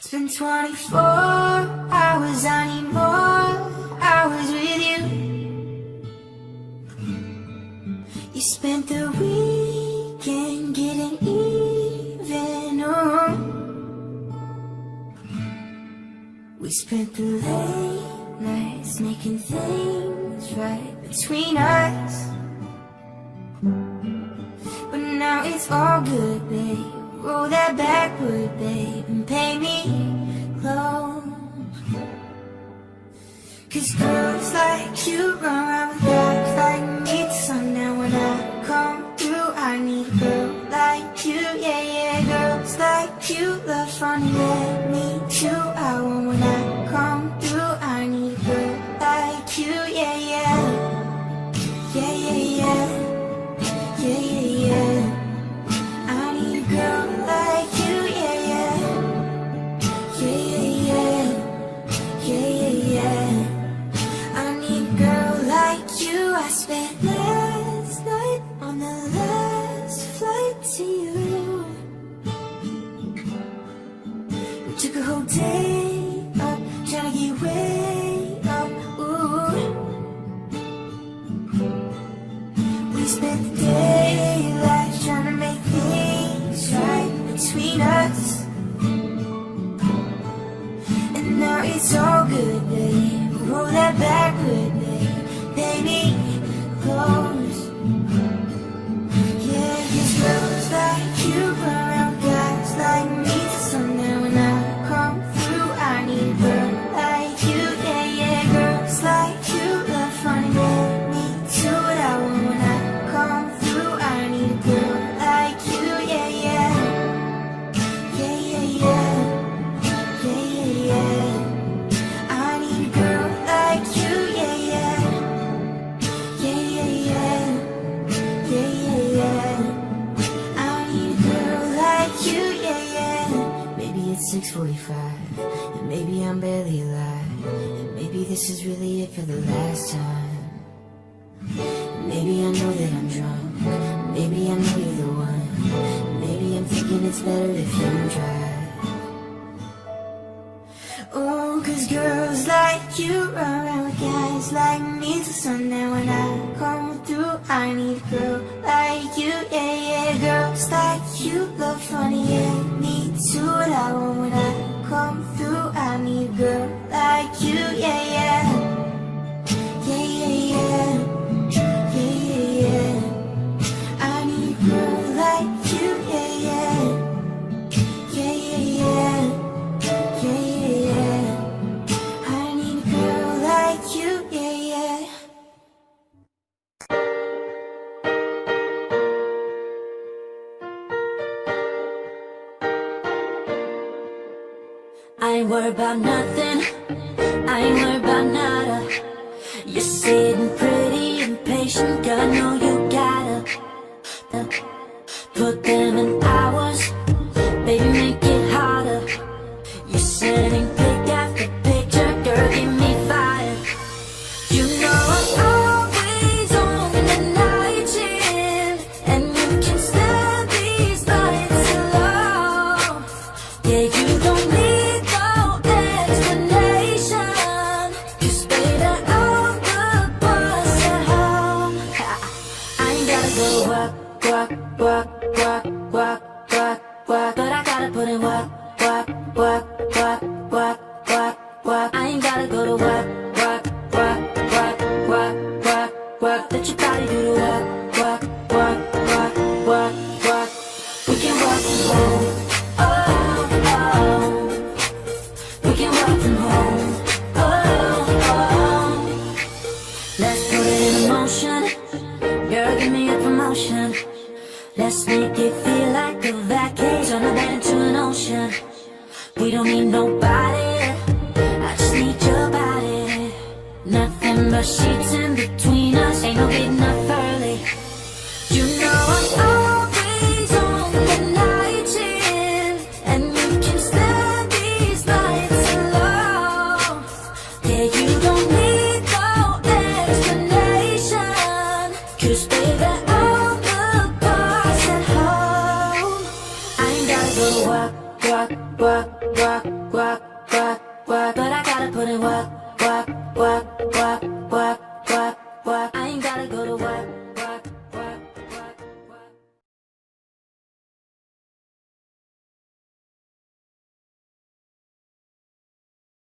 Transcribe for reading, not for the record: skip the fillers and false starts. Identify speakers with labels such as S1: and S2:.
S1: It's been 24 hours, I need more hours with you. You spent the weekend getting even, oh. We spent the late nights making things right between us. But now it's all good, babe. Roll that backward, babe, and pay me close. 'Cause girls like you run around with guys like me till sundown. When I come through, I need a girl like you, yeah, yeah. Girls like you love fun and let me too. I want when I come through, I need a girl like you, yeah, yeah. Yeah, yeah, yeah. Yeah, yeah, yeah. I need a girl like you, yeah, yeah. Yeah, yeah, yeah. Yeah, yeah, yeah. I need a girl like you. I spent last night on the last flight to you. We took a whole day up, trying to get way up, ooh. We spent the daylight trying to make things right between us. And now it's all good, babe. Roll that backward, babe. Baby, close. Yeah, 'cause girls like you run around guys like me till sundown. When I come through, I need a girl like you, yeah, yeah. Girls like you love fun and let me do what I want. When I come through, I need a girl like you, yeah, yeah. Yeah, yeah, yeah. Yeah, yeah, yeah. I need a girl like you, yeah, yeah. Yeah, yeah, yeah. Yeah, yeah, yeah. I need a girl like you, yeah, yeah. Maybe it's 6:45, and maybe I'm barely alive, and maybe this is really it for the last time. Maybe I know that I'm drunk, maybe I know you're the one. Maybe I'm thinking it's better if you drive. Oh, 'cause girls like you run around with guys like me till sundown. When I come through, I need a girl like you, yeah, yeah. Girls like you love funny, yeah, me too. What I want when I come through, I need a girl like you, yeah, yeah. Yeah, yeah, yeah. Yeah, yeah, yeah. I need a girl like you, yeah, yeah. Yeah, yeah, yeah. Yeah, yeah, yeah. I need a girl like you, yeah, yeah. I ain't worried about nothing, I ain't worried about nada. You're sitting pretty impatient, girl, I know you gotta put them in hours, baby, make it harder. You're sending pic after picture, girl, give me fire. You know I'm always on the night shift, and you can stand these lights alone. Yeah, you don't need no explanation, 'cause baby, I'm the boss at home. I ain't gotta go work, work, work, work, work, work, work, but I gotta put in work, work, work, work, work, work, work. I ain't gotta go to work, work, work, work, work, work, work. Let your body do the work, work, work, work, work, work. We can work from home, oh, oh. We can work from home, oh, oh. Let's put it in motion, girl, give me a promotion. Let's make it feel like a vacation, a bed into an ocean. We don't need nobody, I just need your body. Nothing but sheets in between us, ain't no getting up early. You know I'm always on the night shift, and you can stand these lights alone. Yeah, you don't need no explanation, 'cause baby, I'm the boss at home. I ain't gotta go to work, work, work, work, work, work, work. But I gotta put in work, work, work, work, work.